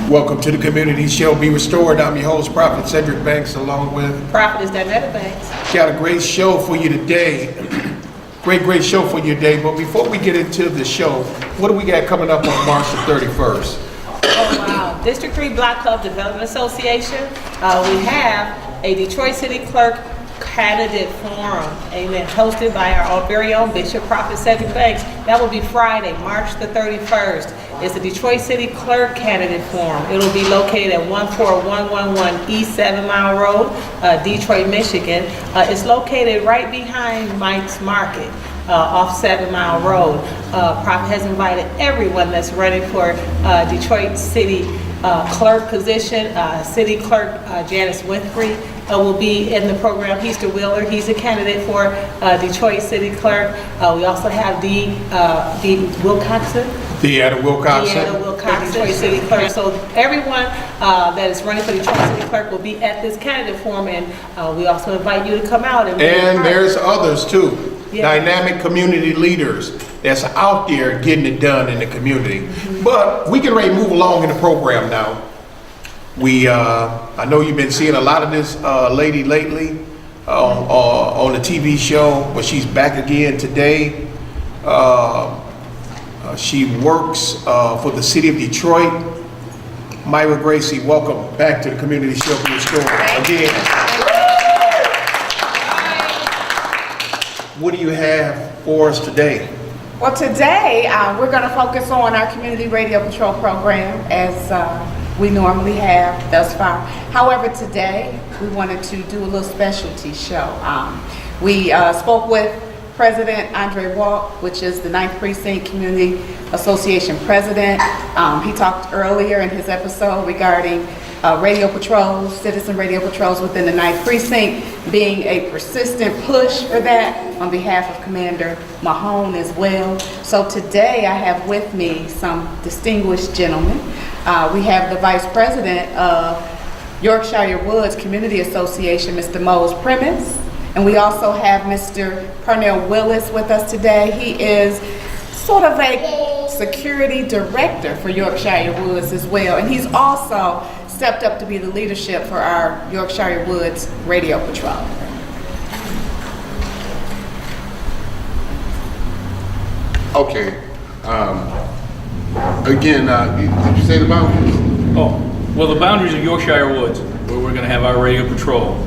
Welcome to the community show, Be Restored. I'm your host, Prophet Cedric Banks, along with Prophetess Danetta Banks. Got a great show for you today. Great show for you today. But before we get into the show, what do we got coming up on March the 31st? Oh, wow. District 3 Block Club Development Association. We have a Detroit City Clerk Candidate Forum, amen, hosted by our very own Bishop Prophet Cedric Banks. That will be Friday, March the 31st. It's the Detroit City Clerk Candidate Forum. It'll be located at 14111 East 7 Mile Road, Detroit, Michigan. It's located right behind Mike's Market, off 7 Mile Road. Prophet has invited everyone that's running for Detroit City Clerk position. City Clerk Janice Winfrey will be in the program. Heaster Wheeler, he's a candidate for Detroit City Clerk. We also have Dee Wilcoxon. Deanna Wilcoxon, Detroit City Clerk. So everyone that is running for Detroit City Clerk will be at this candidate forum, and we also invite you to come out. And there's others too. Yeah. Dynamic community leaders that's out there getting it done in the community. Mm-hmm. But we can ready to move along in the program now. I know you've been seeing a lot of this lady lately on the TV show, but she's back again today. She works for the city of Detroit. Myra Gracey, welcome back to the community show for your story again. What do you have for us today? Well, today we're going to focus on our community radio patrol program as we normally have thus far. However, today we wanted to do a little specialty show. We spoke with President Andre Walk, which is the 9th Precinct Community Association president. He talked earlier in his episode regarding radio patrols, citizen radio patrols within the 9th Precinct, being a persistent push for that on behalf of Commander Mahone as well. So today I have with me some distinguished gentlemen. We have the Vice President of Yorkshire Woods Community Association, Mr. Mose Primus. And we also have Mr. Parnell Willis with us today. He is sort of a security director for Yorkshire Woods as well. And he's also stepped up to be the leadership for our Yorkshire Woods Radio Patrol. Okay. Again, did you say the boundaries? Oh, well, the boundaries of Yorkshire Woods, where we're going to have our radio patrol,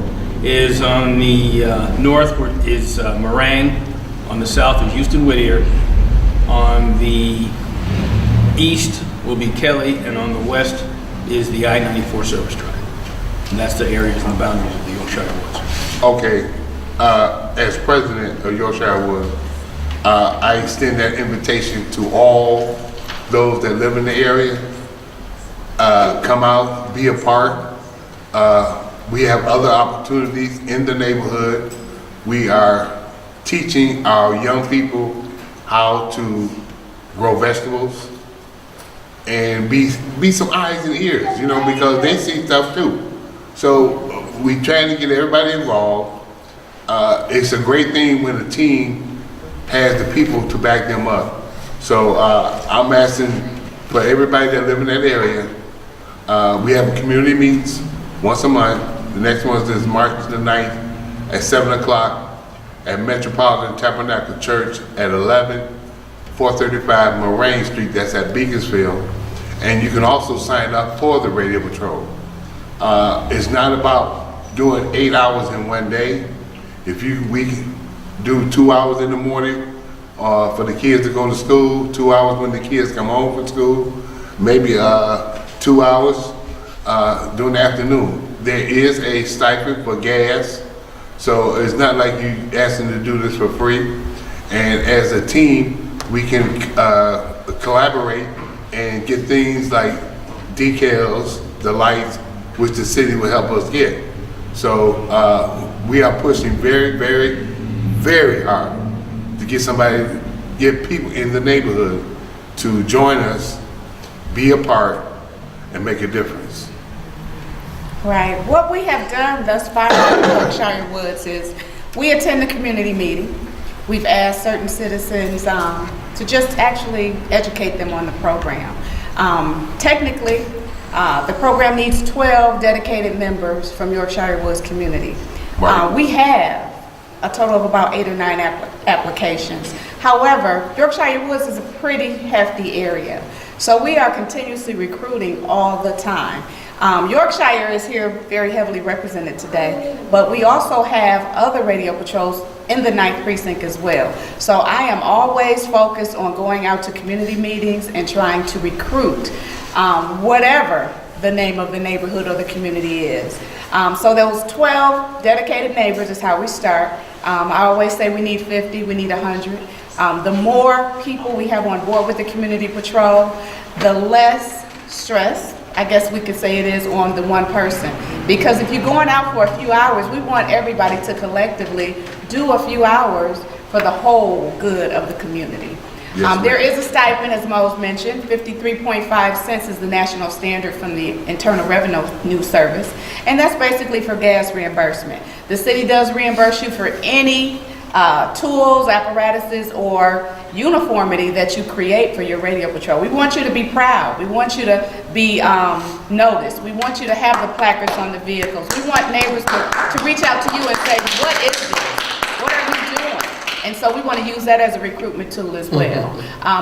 is on the north is Moraine, on the south is Houston Whittier, on the east will be Kelly, and on the west is the I-94 service drive. And that's the areas and the boundaries of the Yorkshire Woods. Okay. As president of Yorkshire Woods, I extend that invitation to all those that live in the area. Come out, be a part. We have other opportunities in the neighborhood. We are teaching our young people how to grow vegetables and be some eyes and ears, because they see stuff too. So we trying to get everybody involved. It's a great thing when a team has the people to back them up. So I'm asking for everybody that live in that area. We have community meetings once a month. The next one is March the 9th at 7 o'clock at Metropolitan Tabernacle Church at 435 Moraine Street. That's at Beaconsfield. And you can also sign up for the Radio Patrol. It's not about doing 8 hours in one day. We can do 2 hours in the morning for the kids to go to school, 2 hours when the kids come home from school, maybe 2 hours during the afternoon. There is a stipend for gas, so it's not like you asking to do this for free. And as a team, we can collaborate and get things like decals, the lights, which the city will help us get. So we are pushing very, very, very hard to get people in the neighborhood to join us, be a part, and make a difference. Right. What we have done thus far in Yorkshire Woods is we attend the community meeting. We've asked certain citizens to just actually educate them on the program. Technically, The program needs 12 dedicated members from Yorkshire Woods community. Right. We have a total of about 8 or 9 applications. However, Yorkshire Woods is a pretty hefty area, so we are continuously recruiting all the time. Yorkshire is here very heavily represented today, but we also have other radio patrols in the 9th precinct as well. So I am always focused on going out to community meetings and trying to recruit whatever the name of the neighborhood or the community is. So those 12 dedicated neighbors is how we start. I always say we need 50, we need 100. The more people we have on board with the community patrol, the less stress, I guess we could say it is, on the one person. Because if you're going out for a few hours, we want everybody to collectively do a few hours for the whole good of the community. Yes, There is a stipend, as Mo's mentioned. 53.5 cents is the national standard from the Internal Revenue Service, and that's basically for gas reimbursement. The city does reimburse you for any tools, apparatuses, or uniformity that you create for your radio patrol. We want you to be proud. We want you to be noticed. We want you to have the placards on the vehicles. We want neighbors to reach out to you and say, what is this? What are you doing? And so we want to use that as a recruitment tool as well.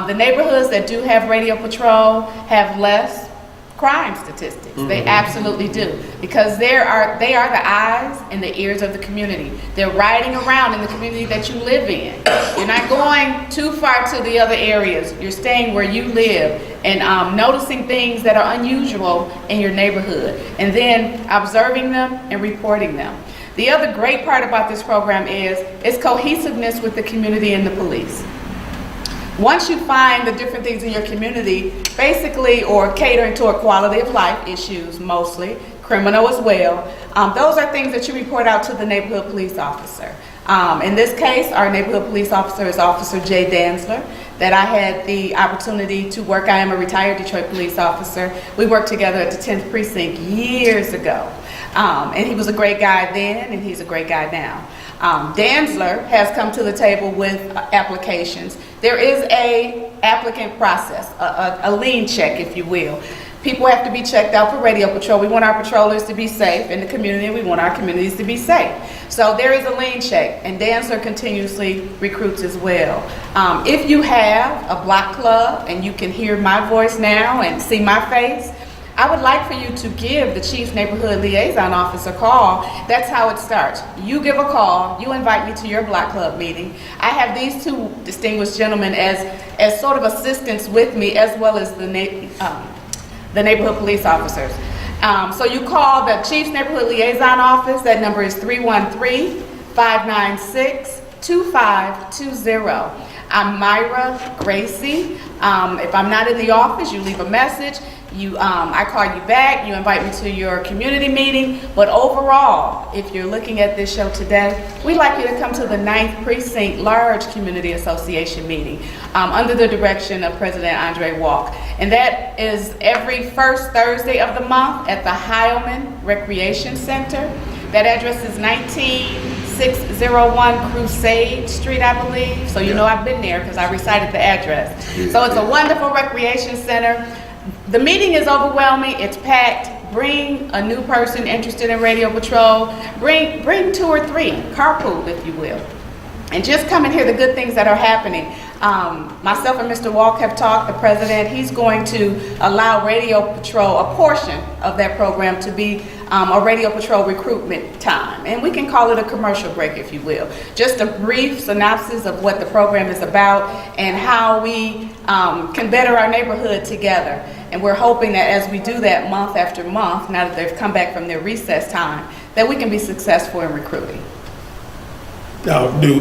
The neighborhoods that do have radio patrol have less crime statistics. They absolutely do, because they are the eyes and the ears of the community. They're riding around in the community that you live in. You're not going too far to the other areas. You're staying where you live and noticing things that are unusual in your neighborhood, and then observing them and reporting them. The other great part about this program is its cohesiveness with the community and the police. Once you find the different things in your community, basically, or catering toward quality of life issues mostly, criminal as well, those are things that you report out to the neighborhood police officer. In this case, our neighborhood police officer is Officer Jay Danzler, that I had the opportunity to work. I am a retired Detroit police officer. We worked together at the 10th precinct years ago. And he was a great guy then, and he's a great guy now. Danzler has come to the table with applications. There is a applicant process, a lean check, if you will. People have to be checked out for radio patrol. We want our patrollers to be safe in the community, and we want our communities to be safe. So there is a lean check, and Danzler continuously recruits as well. If you have a block club and you can hear my voice now and see my face, I would like for you to give the Chief Neighborhood Liaison Officer a call. That's how it starts. You give a call, you invite me to your block club meeting. I have these two distinguished gentlemen as sort of assistants with me, as well as the neighborhood police officers. So you call the Chief's Neighborhood Liaison Office. That number is 313-596-2520. I'm Myra, Gracey. If I'm not in the office, you leave a message. I call you back, you invite me to your community meeting. But overall, if you're looking at this show today, we'd like you to come to the 9th Precinct Large Community Association meeting under the direction of President Andre Walk. And that is every first Thursday of the month at the Heilman Recreation Center. That address is 19601 Crusade Street, I believe. So you know I've been there because I recited the address. So it's a wonderful recreation center. The meeting is overwhelming, it's packed. Bring a new person interested in radio patrol. Bring 2 or 3, carpool if you will. And just come and hear the good things that are happening. Myself and Mr. Walk have talked, the president, he's going to allow Radio Patrol, a portion of that program, to be a Radio Patrol recruitment time. And we can call it a commercial break, if you will. Just a brief synopsis of what the program is about and how we can better our neighborhood together. And we're hoping that as we do that month after month, now that they've come back from their recess time, that we can be successful in recruiting. Now, do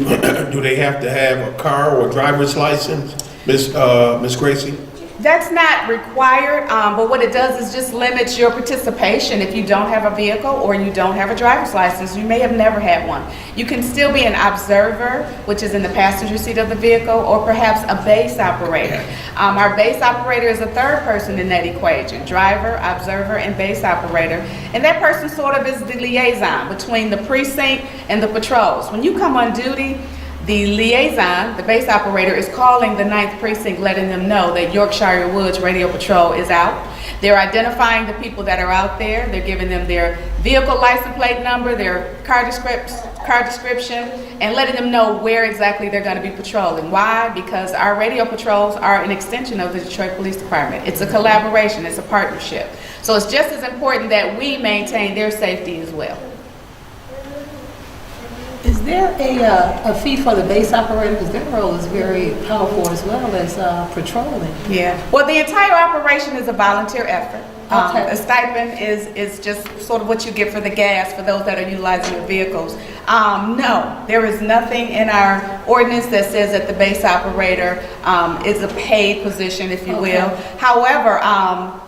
they have to have a car or driver's license, Miss Gracey? That's not required, but what it does is just limits your participation if you don't have a vehicle or you don't have a driver's license. You may have never had one. You can still be an observer, which is in the passenger seat of the vehicle, or perhaps a base operator. Our base operator is a third person in that equation: driver, observer, and base operator. And that person sort of is the liaison between the precinct and the patrols. When you come on duty, the liaison, the base operator, is calling the 9th precinct, letting them know that Yorkshire Woods Radio Patrol is out. They're identifying the people that are out there. They're giving them their vehicle license plate number, their car description, and letting them know where exactly they're going to be patrolling. Why? Because our radio patrols are an extension of the Detroit Police Department. It's a collaboration, it's a partnership. So it's just as important that we maintain their safety as well. Is there a fee for the base operator? Because their role is very powerful as well as patrolling. Yeah. Well, the entire operation is a volunteer effort. Okay. A stipend is just sort of what you get for the gas for those that are utilizing the vehicles. No, there is nothing in our ordinance that says that the base operator is a paid position, if you will. However,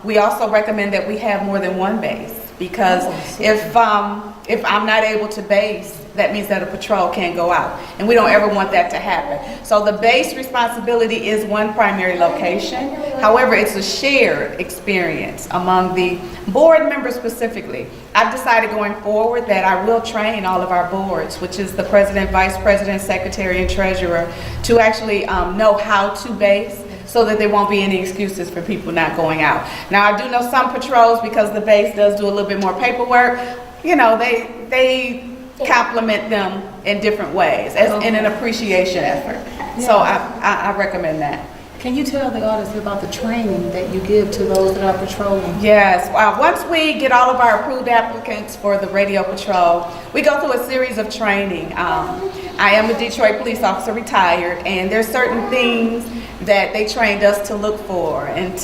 we also recommend that we have more than one base, because if I'm not able to base, that means that a patrol can't go out, and we don't ever want that to happen. So the base responsibility is one primary location. However, it's a shared experience among the board members specifically. I've decided going forward that I will train all of our boards, which is the president, vice president, secretary, and treasurer, to actually know how to base, so that there won't be any excuses for people not going out. Now, I do know some patrols, because the base does do a little bit more paperwork, you know, they compliment them in different ways, as in an appreciation effort. So I recommend that. Can you tell the audience about the training that you give to those that are patrolling? Yes, once we get all of our approved applicants for the radio patrol, we go through a series of training. I am a Detroit police officer, retired, and there's certain things that they trained us to look for, and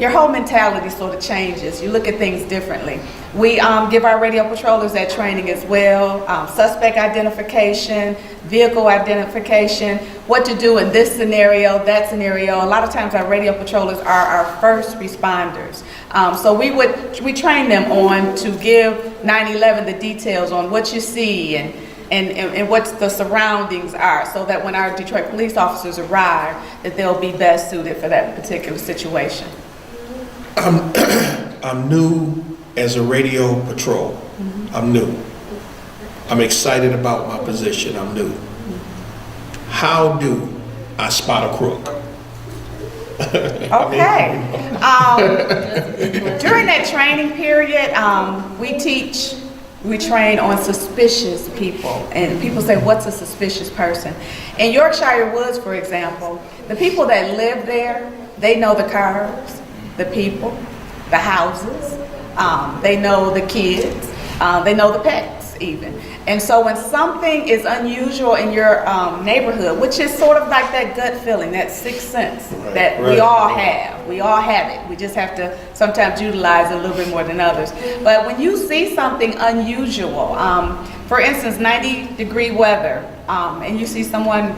your whole mentality sort of changes. You look at things differently. We give our radio patrollers that training as well, suspect identification, vehicle identification, what to do in this scenario, that scenario. A lot of times our radio patrollers are our first responders. So we train them on to give 9/11 the details on what you see and what the surroundings are, so that when our Detroit police officers arrive, that they'll be best suited for that particular situation. I'm new as a radio patrol. I'm new. I'm excited about my position. I'm new. How do I spot a crook? Okay. During that training period, we train on suspicious people. And people say, what's a suspicious person? In Yorkshire Woods, for example, the people that live there, they know the cars, the people, the houses, they know the kids, they know the pets even. And so when something is unusual in your neighborhood, which is sort of like that gut feeling, that sixth sense that we all have it. We just have to sometimes utilize it a little bit more than others. But when you see something unusual, for instance, 90-degree weather, and you see someone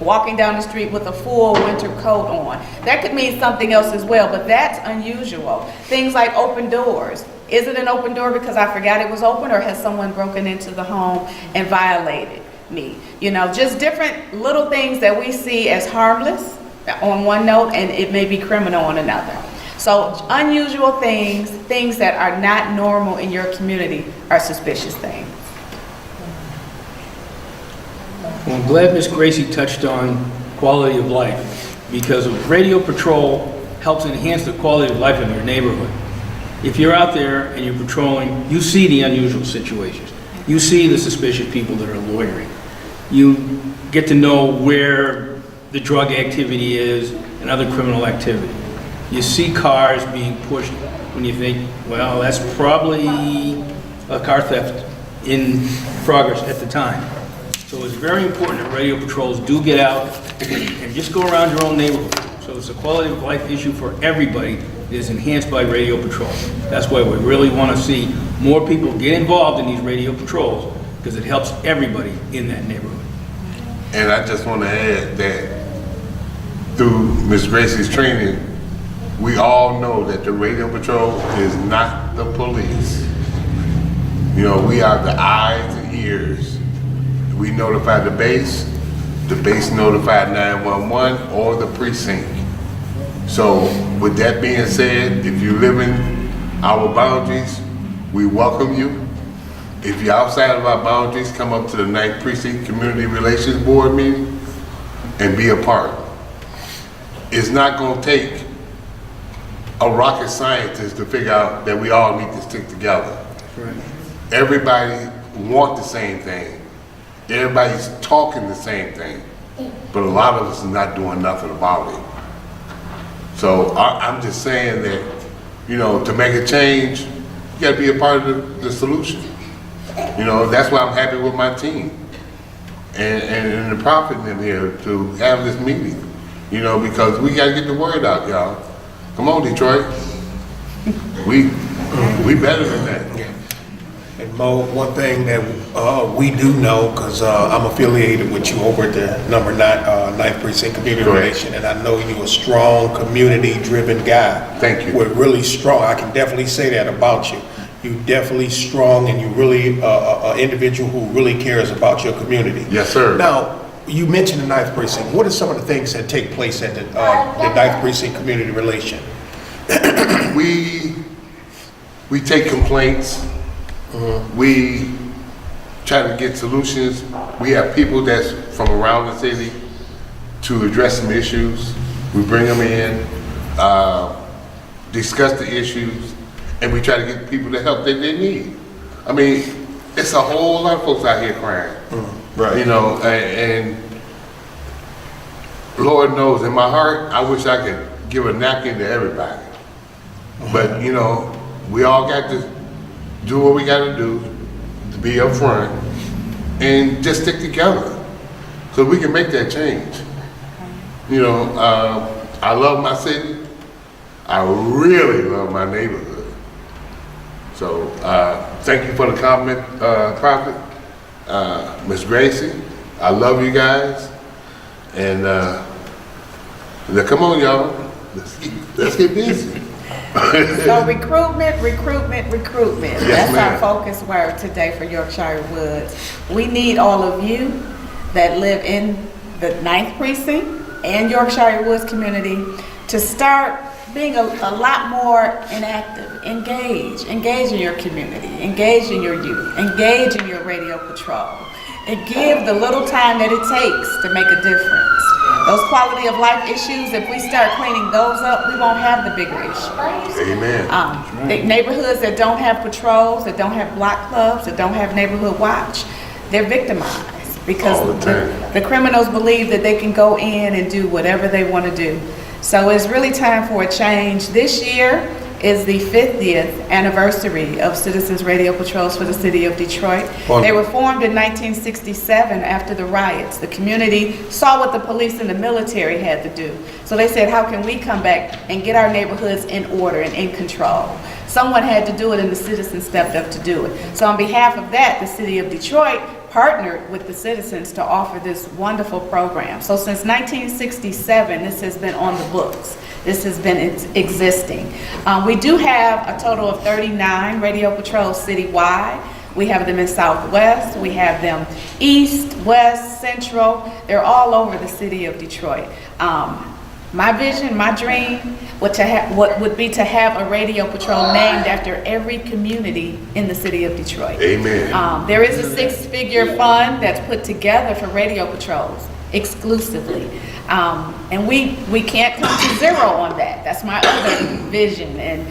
walking down the street with a full winter coat on, that could mean something else as well, but that's unusual. Things like open doors. Is it an open door because I forgot it was open, or has someone broken into the home and violated me? You know, just different little things that we see as harmless on one note, and it may be criminal on another. So unusual things that are not normal in your community are suspicious things. Well, I'm glad Miss Gracey touched on quality of life, because radio patrol helps enhance the quality of life in your neighborhood. If you're out there and you're patrolling, you see the unusual situations. You see the suspicious people that are loitering. You get to know where the drug activity is and other criminal activity. You see cars being pushed when you think, well, that's probably a car theft in progress at the time. So it's very important that radio patrols do get out and just go around your own neighborhood. So it's a quality of life issue for everybody that is enhanced by radio patrol. That's why we really want to see more people get involved in these radio patrols, because it helps everybody in that neighborhood. And I just want to add that through Ms. Gracey's training, we all know that the radio patrol is not the police. You know, we are the eyes and ears. We notify the base notified 911 or the precinct. So with that being said, if you live in our boundaries, we welcome you. If you're outside of our boundaries, come up to the 9th Precinct Community Relations Board meeting and be a part. It's not going to take a rocket scientist to figure out that we all need to stick together. Right. Everybody wants the same thing. Everybody's talking the same thing, but a lot of us are not doing nothing about it. So I'm just saying that, to make a change, you got to be a part of the solution. That's why I'm happy with my team and the prophet in here to have this meeting. Because we got to get the word out, y'all. Come on, Detroit. We better than that. And Mo, one thing that we do know, because I'm affiliated with you over at the number 9th Precinct Community Correct. Relation, and I know you're a strong, community-driven guy. Thank you. We're really strong. I can definitely say that about you. You're definitely strong, and you're really an individual who really cares about your community. Yes, sir. Now, you mentioned the 9th Precinct. What are some of the things that take place at the 9th Precinct Community Relation? We take complaints. We try to get solutions. We have people that's from around the city to address some issues. We bring them in, discuss the issues, and we try to get people the help that they need. I mean, it's a whole lot of folks out here crying. Right. And Lord knows, in my heart, I wish I could give a napkin to everybody. But, we all got to do what we got to do to be up front and just stick together so we can make that change. I love my city. I really love my neighborhood. So thank you for the comment, Prophet. Miss Gracey, I love you guys. And come on, y'all. Let's get busy. So recruitment. Yes, That's ma'am. our focus word today for Yorkshire Woods. We need all of you that live in the 9th Precinct and Yorkshire Woods community to start being a lot more inactive, engage in your community, engage in your youth, engage in your radio patrol, and give the little time that it takes to make a difference. Those quality of life issues, if we start cleaning those up, we won't have the bigger issues. Amen. The neighborhoods that don't have patrols, that don't have block clubs, that don't have neighborhood watch, they're victimized because All the time. the criminals believe that they can go in and do whatever they want to do. So it's really time for a change. This year is the 50th anniversary of Citizens Radio Patrols for the city of Detroit. Wonderful. They were formed in 1967 after the riots. The community saw what the police and the military had to do. So they said, how can we come back and get our neighborhoods in order and in control? Someone had to do it and the citizens stepped up to do it. So on behalf of that, the city of Detroit partnered with the citizens to offer this wonderful program. So since 1967, this has been on the books. This has been existing. We do have a total of 39 radio patrols citywide. We have them in Southwest, we have them East, West, Central. They're all over the city of Detroit. My vision, my dream, would be to have a radio patrol named after every community in the city of Detroit. Amen. There is a 6-figure fund that's put together for radio patrols exclusively. And we can't come to zero on that. That's my other vision and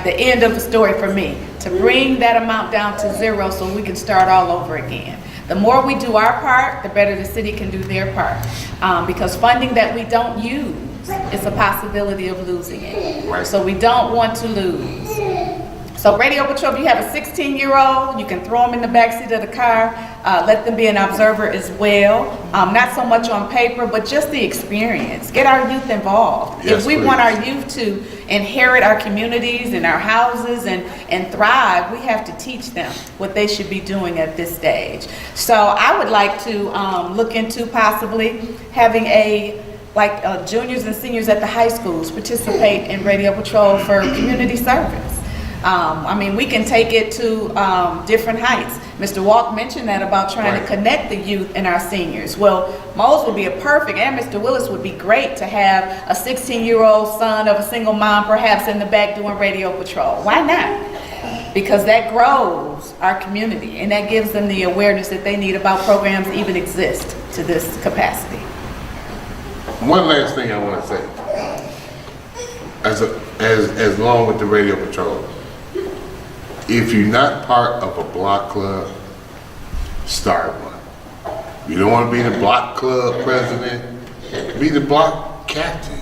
the end of the story for me, to bring that amount down to zero so we can start all over again. The more we do our part, the better the city can do their part. Because funding that we don't use is a possibility of losing it. Right. So we don't want to lose. So Radio Patrol, if you have a 16-year-old, you can throw them in the backseat of the car, let them be an observer as well. Not so much on paper, but just the experience. Get our youth involved. Yes, if we please. want our youth to inherit our communities and our houses and thrive, we have to teach them what they should be doing at this stage. So I would like to look into possibly having juniors and seniors at the high schools participate in Radio Patrol for community service. We can take it to different heights. Mr. Walk mentioned that about trying to connect the youth and our seniors. Well, Mose would be and Mr. Willis would be great to have a 16-year-old son of a single mom perhaps in the back doing Radio Patrol. Why not? Because that grows our community and that gives them the awareness that they need about programs even exist to this capacity. One last thing I want to say. as long with the radio patrol. If you're not part of a block club, start one. You don't want to be the block club president, be the block captain.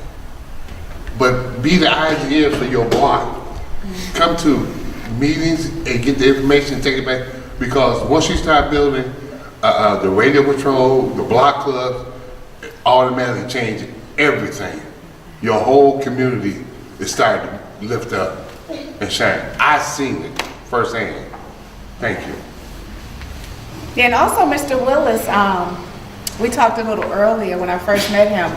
But be the eyes and ears for your block. Come to meetings and get the information, take it back. Because once you start building the radio patrol, the block club, it automatically changes everything. Your whole community is starting to lift up and shine. I've seen it firsthand. Thank you. And also, Mr. Willis, we talked a little earlier when I first met him,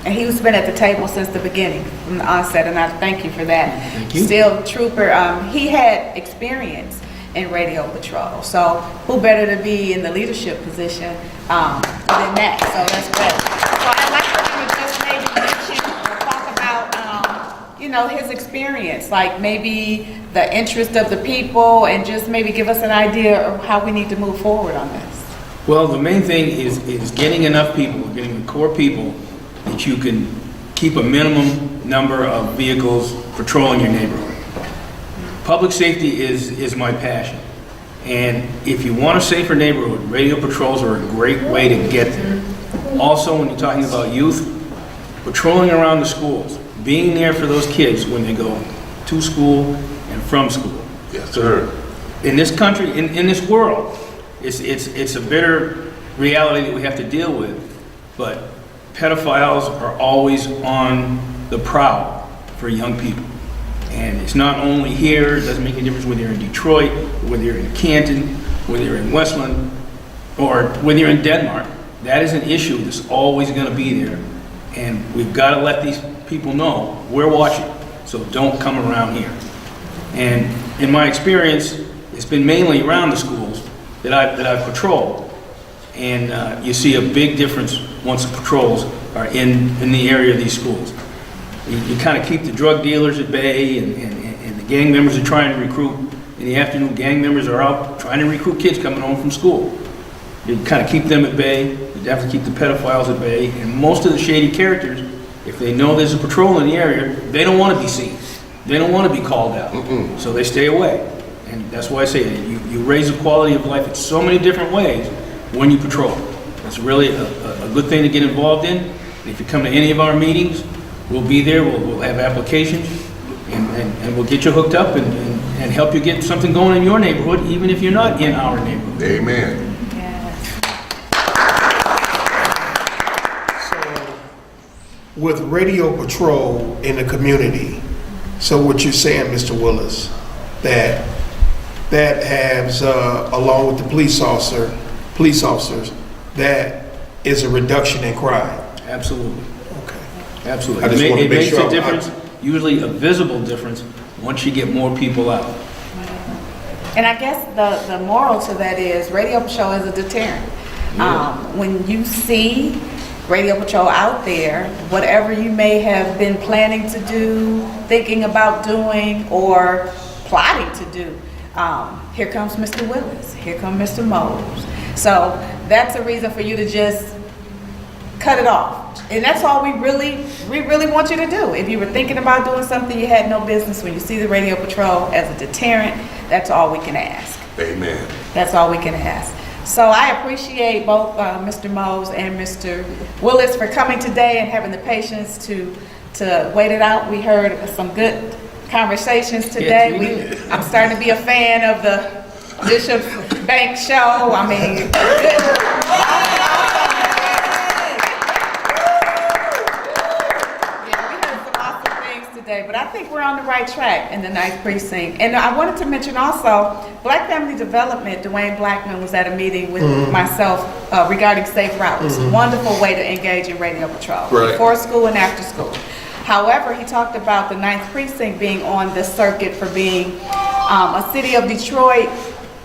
and he's been at the table since the beginning, from the onset, and I thank you for that. Thank you. Still trooper. He had experience in radio patrol, so who better to be in the leadership position than that? So that's good. So I'd like for you to just maybe mention or talk about, you know, his experience, like maybe the interest of the people, and just maybe give us an idea of how we need to move forward on this. Well, the main thing is getting enough people, getting the core people that you can keep a minimum number of vehicles patrolling your neighborhood. Public safety is my passion. And if you want a safer neighborhood, radio patrols are a great way to get there. Also, when you're talking about youth, patrolling around the schools, being there for those kids when they go to school and from school. Yes, sir. In this country, in this world, it's a bitter reality that we have to deal with, but pedophiles are always on the prowl for young people. And it's not only here, it doesn't make any difference whether you're in Detroit, whether you're in Canton, whether you're in Westland, or whether you're in Denmark. That is an issue that's always going to be there. And we've got to let these people know we're watching, so don't come around here. And in my experience, it's been mainly around the schools that I've patrolled. And you see a big difference once the patrols are in the area of these schools. You kind of keep the drug dealers at bay, and the gang members are trying to recruit. In the afternoon, gang members are out trying to recruit kids coming home from school. You kind of keep them at bay. You have to keep the pedophiles at bay. And most of the shady characters, if they know there's a patrol in the area, they don't want to be seen. They don't want to be called out. So they stay away. And that's why I say you raise the quality of life in so many different ways when you patrol. It's really a good thing to get involved in. And if you come to any of our meetings, we'll be there. We'll have applications, and we'll get you hooked up and help you get something going in your neighborhood, even if you're not in our neighborhood. Amen. With radio patrol in the community, so what you're saying, Mr. Willis, that has, along with the police officers, that is a reduction in crime. Absolutely. Okay. Absolutely. I just want to It make makes sure a difference, usually a visible difference, once you get more people out. And I guess the moral to that is radio patrol is a deterrent. When you see radio patrol out there, whatever you may have been planning to do, thinking about doing, or plotting to do, here comes Mr. Willis, here comes Mr. Mose. So that's a reason for you to just cut it off. And that's all we really want you to do. If you were thinking about doing something you had no business, when you see the radio patrol as a deterrent, that's all we can ask. Amen. That's all we can ask. So I appreciate both Mr. Mose and Mr. Willis for coming today and having the patience to wait it out. We heard some good conversations today. Yes, I'm starting to be a fan of the Bishop Bank show. I mean, yeah, we heard some awesome things today, but I think we're on the right track in the 9th precinct. And I wanted to mention also, Black Family Development, Dwayne Blackman was at a meeting with myself regarding safe routes. Wonderful way to engage in radio patrol, Right. before school and after school. However, he talked about the 9th precinct being on the circuit for being a City of Detroit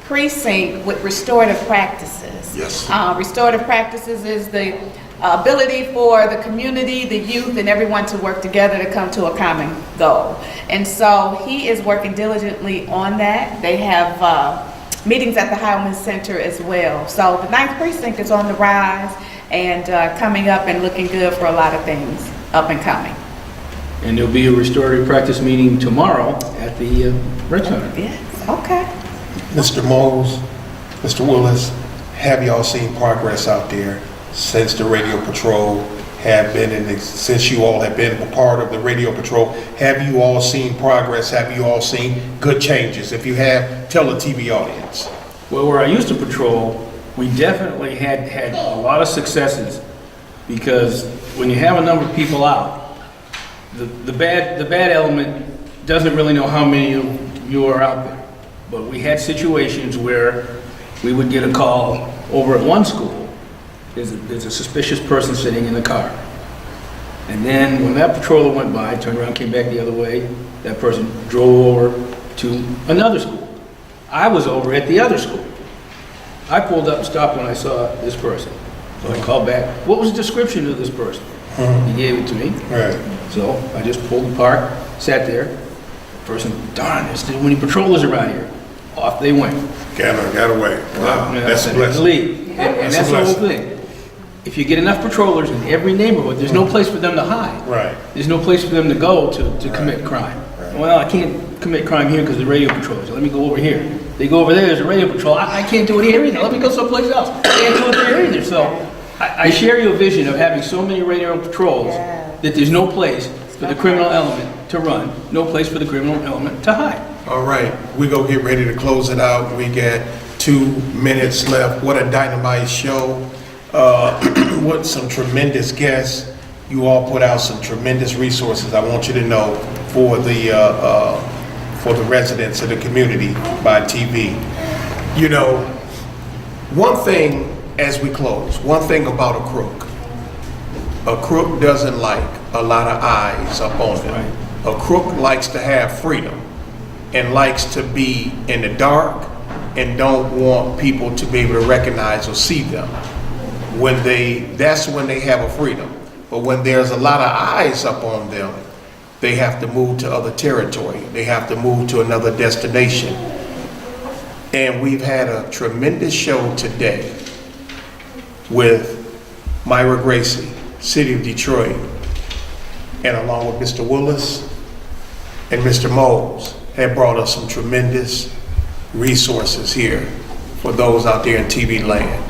precinct with restorative practices. Yes. Restorative practices is the ability for the community, the youth, and everyone to work together to come to a common goal. And so he is working diligently on that. They have meetings at the Highland Center as well. So the 9th precinct is on the rise and coming up and looking good for a lot of things up and coming. And there'll be a restorative practice meeting tomorrow at the rec center. Yes, okay. Mr. Moles, Mr. Willis, have y'all seen progress out there since the radio patrol have been since you all have been a part of the radio patrol? Have you all seen progress? Have you all seen good changes? If you have, tell the TV audience. Well, where I used to patrol, we definitely had a lot of successes, because when you have a number of people out, the bad element doesn't really know how many of you are out there. But we had situations where we would get a call over at one school. There's a suspicious person sitting in the car. And then when that patroller went by, turned around, came back the other way, that person drove over to another school. I was over at the other school. I pulled up and stopped when I saw this person. So I called back, what was the description of this person? He gave it to me. Right. So I just pulled the park, sat there. The person, darn, there's too many patrollers around here. Off they went. Got away. Wow, that's a blessing. Leave. And that's the whole thing. If you get enough patrollers in every neighborhood, there's no place for them to hide. Right. There's no place for them to go to commit crime. Well, I can't commit crime here because the radio patrol. So let me go over here. They go over there, there's a radio patrol. I can't do it here either. Let me go someplace else. I can't do it there either. So I share your vision of having so many radio patrols that there's no place for the criminal element to run, no place for the criminal element to hide. All right, we go get ready to close it out. We got 2 minutes left. What a dynamite show. What some tremendous guests. You all put out some tremendous resources. I want you to know for the residents of the community by TV. You know, one thing as we close, one thing about a crook doesn't like a lot of eyes up on them. A crook likes to have freedom and likes to be in the dark and don't want people to be able to recognize or see them. That's when they have a freedom. But when there's a lot of eyes up on them, they have to move to other territory. They have to move to another destination. And we've had a tremendous show today with Myra Gracey, City of Detroit, and along with Mr. Willis and Mr. Moles, have brought us some tremendous resources here for those out there in TV land.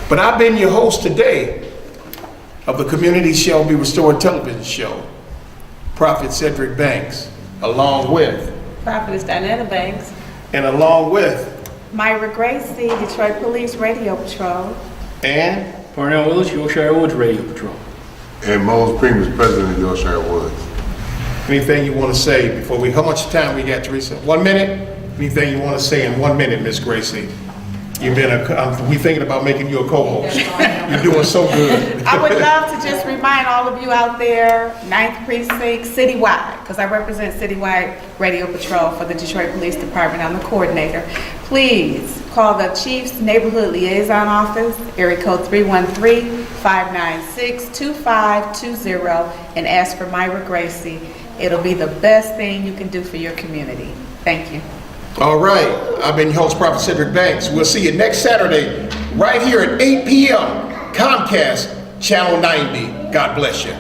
But I've been your host today of the Community Shall Be Restored television show, Prophet Cedric Banks, along with Prophetess Diana Banks. and along with Myra Gracey, Detroit Police Radio Patrol. and Parnell Willis, Yorkshire Woods Radio Patrol. And Mose Primus, president of Yorkshire Woods. anything you want to say before we, how much time we got, Teresa? 1 minute? Anything you want to say in 1 minute, Miss Gracey? You've been we thinking about making you a co-host. You're doing so good. I would love to just remind all of you out there, 9th Precinct, citywide, because I represent citywide radio patrol for the Detroit Police Department. I'm the coordinator. Please call the Chief's Neighborhood Liaison Office, area code 313-596-2520, and ask for Myra Gracey. It'll be the best thing you can do for your community. Thank you. All right, I've been your host, Prophet Cedric Banks. We'll see you next Saturday, right here at 8 p.m. Comcast, Channel 90. God bless you.